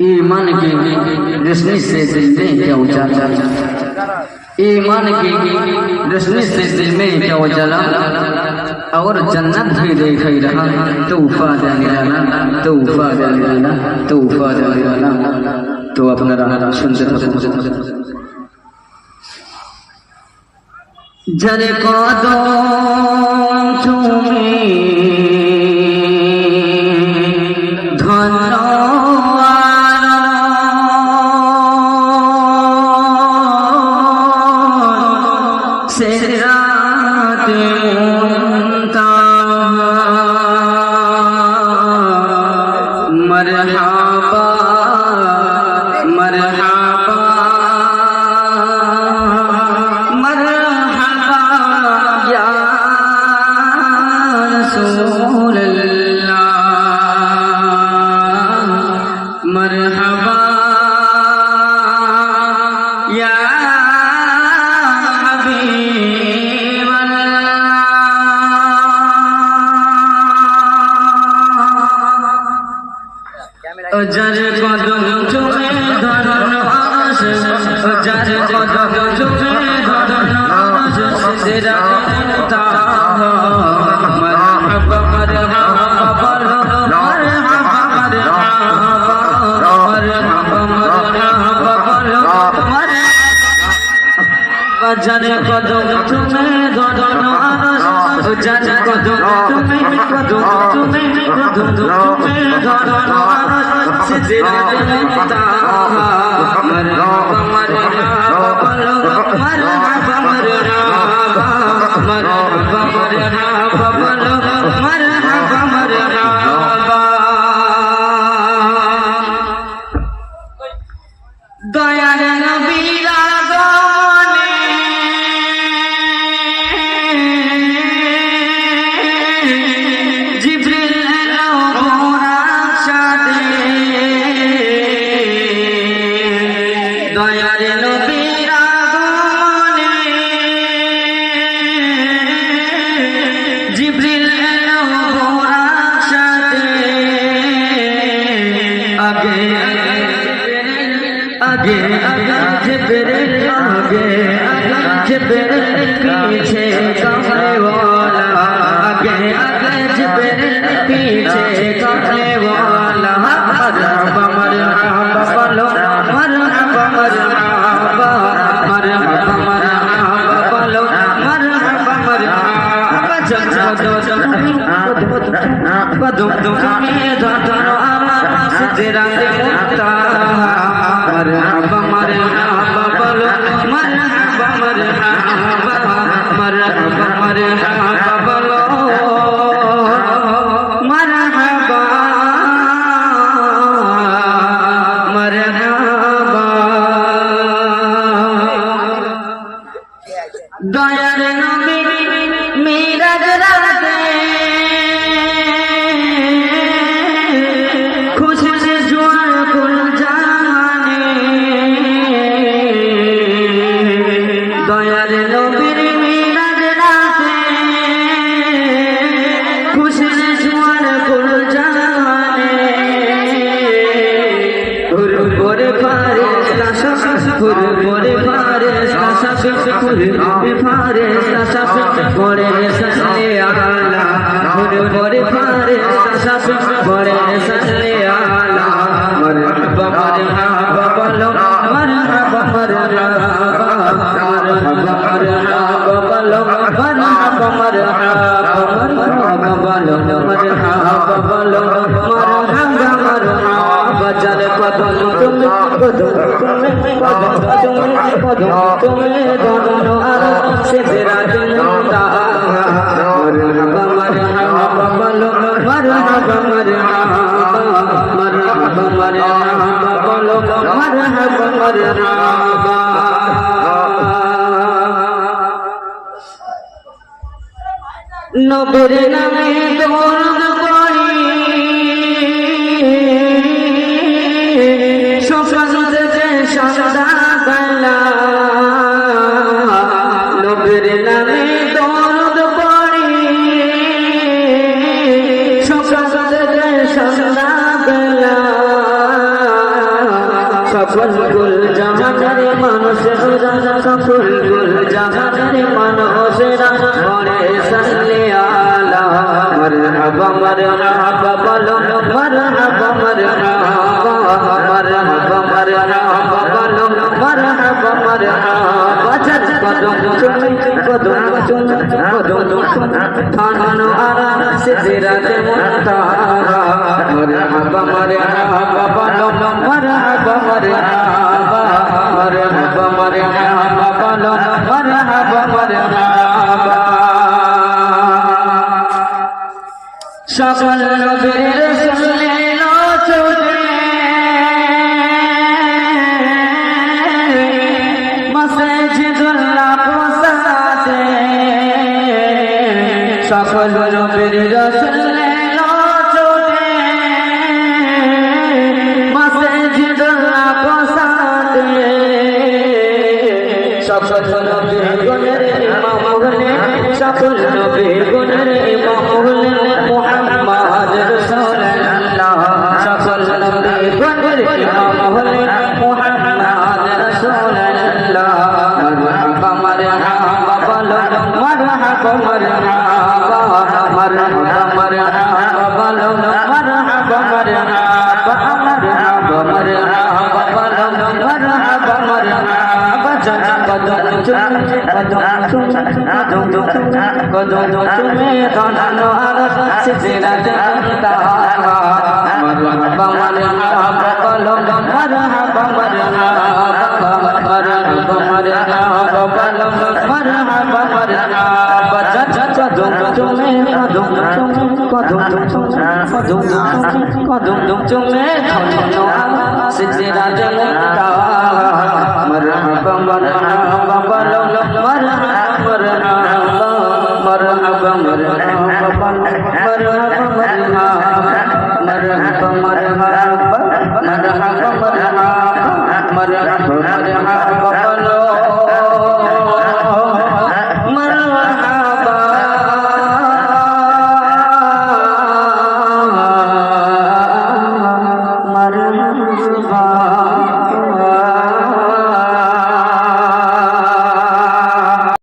ईमान की रोशनी से दिल में क्या उजाला, ईमान की रोशनी से दिल में क्या उजाला, और जन्नत भी देख ही रहा तूफा देने वाला, तूफा देने वाला, तूफा देने वाला। तो अपना राह सुनते जरे कदम चूमे मरहबा मरहबा मरहबा या रसूल अल्लाह, मरहबा या हबीब अल्लाह। जर कदम चुमे धरन आश, जर कदम चुमे धरन आश, तेरा ता मरहबा मरहबा मरहबा मरहबा मरहबा जर कदम चुमे धरन आश, जर कदम चुमे कदम चुमे कदम चुमे धरन आश, तेरा ता मरहबा मरहबा मरहबा मरहबा मरहबा मरहबा मरहबा मरहबा। दयार नबी लागने जिब्रील एलो बुराक साथे, दयार नबी लागने जिब्रील एलो बुराक साथे, आगे आगे आगे जिब्रील आगे आगे जिब्रील पीछे कमरे वाला, आगे आगे जिब्रील पीछे कमरे वाला। मरहबा मरहबा बोलो मरहबा मरहबा मरहबा मरहबा बोलो मरहबा मरहबा। जब कदम तुम्हें धरनो आवाज़ तेरा मुक्ता, मरहबा मरहबा बोलो मरहबा मरहबा मरहबा मरहबा बोलो मरहबा मरहबा। दयार नबी मेराज राते खुशी से जुआर कुल जाने, दयार नबीर मेराज राते खुशी से जुआर कुल जाने, हुर बोरे फारिस का शख्स हुर बोरे फारिस का शख्स हुर बोरे फारिस का शख्स बोरे सल्ले आला, हुर बोरे फारिस का शख्स बोरे सल्ले आला। मरहबा मरहबा बोलो मरहबा मरहबा मरहबा मरहबा बोलो मरहबा मरहबा मरहबा बोलो मरहबा बोलो मरहबा मरहबा। जर कदम तुम कदम तुम्हें दोनों आवाज़ से तेरा ता मरहबा मरहबा बोलो मरहबा मरहबा मरहबा मरहबा बोलो मरहबा मरहबा। नबीर नामे दरूद पढ़ी शफकत के सदा गला, नबीर नामे दरूद पढ़ी शफकत के सदा गला, সকল কুল জাহানের মানুষেরা সকল কুল জাহানের মানুষেরা পড়ে সাল্লি আলা মারহাবা মারহাবা বলো মারহাবা মারহাবা মারহাবা মারহাবা বলো মারহাবা মারহাবা চাঁদ কদম চুমে কদম চুমে কদম চুমে থানো আরা সিদরাতে মুনতাহা মারহাবা মারহাবা বলো মারহাবা মারহাবা মারহাবা মারহাবা বলো মারহাবা মারহাবা সকল নবীর রাসূলে নাচতে মসজিদুল্লাহ পৌঁছাতে সকল নবীর রাসূলে নাচতে মসজিদুল্লাহ পৌঁছাতে সকল নবীর গুণের ইমাম হলেন সকল নবীর গুণের ইমাম হলেন মুহাম্মদ রাসূলুল্লাহ সকল নবীর গুণের ইমাম হলেন মুহাম্মদ রাসূলুল্লাহ মারহাবা মারহাবা বলো মারহাবা মারহাবা মারহাবা মারহাবা বলো মারহাবা মারহাবা মারহাবা মারহাবা বলো মারহাবা মারহাবা চাচা কদম চুমে কদম চুমে কদম চুমে খানো আরশ সিদরাতে মুনতাহা মারহাবা মারহাবা বলো মারহাবা মারহাবা মারহাবা মারহাবা বলো মারহাবা মারহাবা চাচা কদম চুমে কদম চুমে কদম চুমে কদম চুমে খানো আরশ সিদরাতে মুনতাহা মারহাবা মারহাবা বলো মারহাবা মারহাবা মারহাবা মারহাবা মারহাবা মারহাবা মারহাবা মারহাবা মারহাবা মারহাবা বলো